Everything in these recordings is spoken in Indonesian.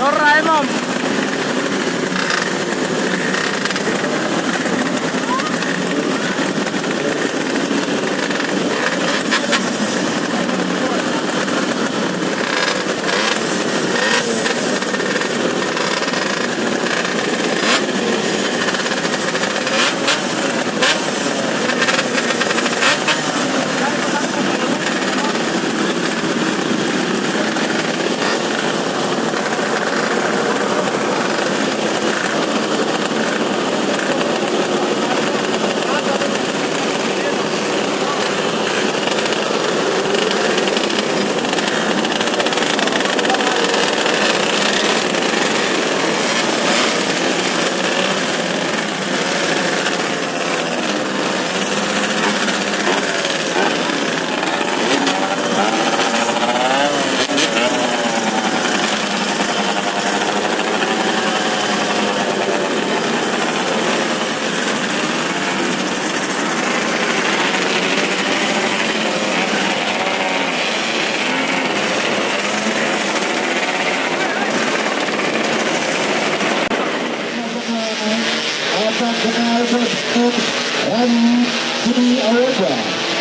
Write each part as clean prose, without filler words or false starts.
Doraemon.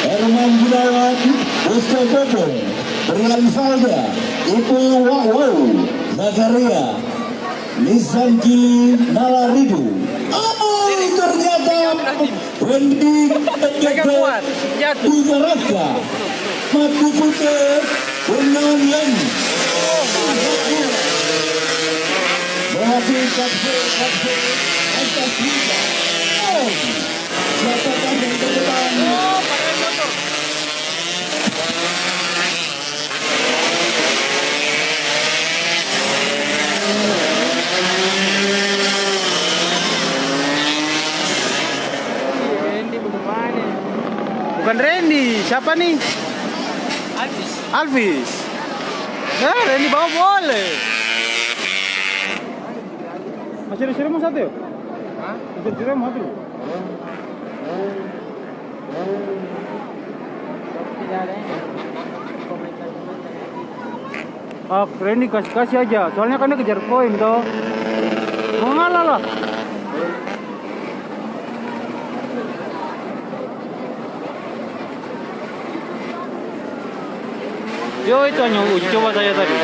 Herman Gunawan, Mustafa Rian Salda, Ibu Wow, Zakaria, Nisanji Nalaridu. Oh, ternyata Wendy Buzaraka, Matu Putih, Benangan. Berarti kapsul, atas kita. Oh, siapakah yang terdepan? Bukan Randy, siapa nih? Alvis. Ya, Randy bawa boleh. Masih ada serem satu ya? Hah? Masih ada serem satu? Ah, Randy kasih aja. Soalnya kan dia kejar koin toh. Mau ngalah lah. Yo, itu hanya uji coba saya tadi.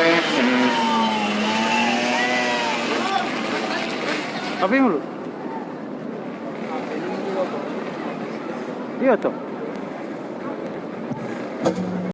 Apa yang lu? Iya toh.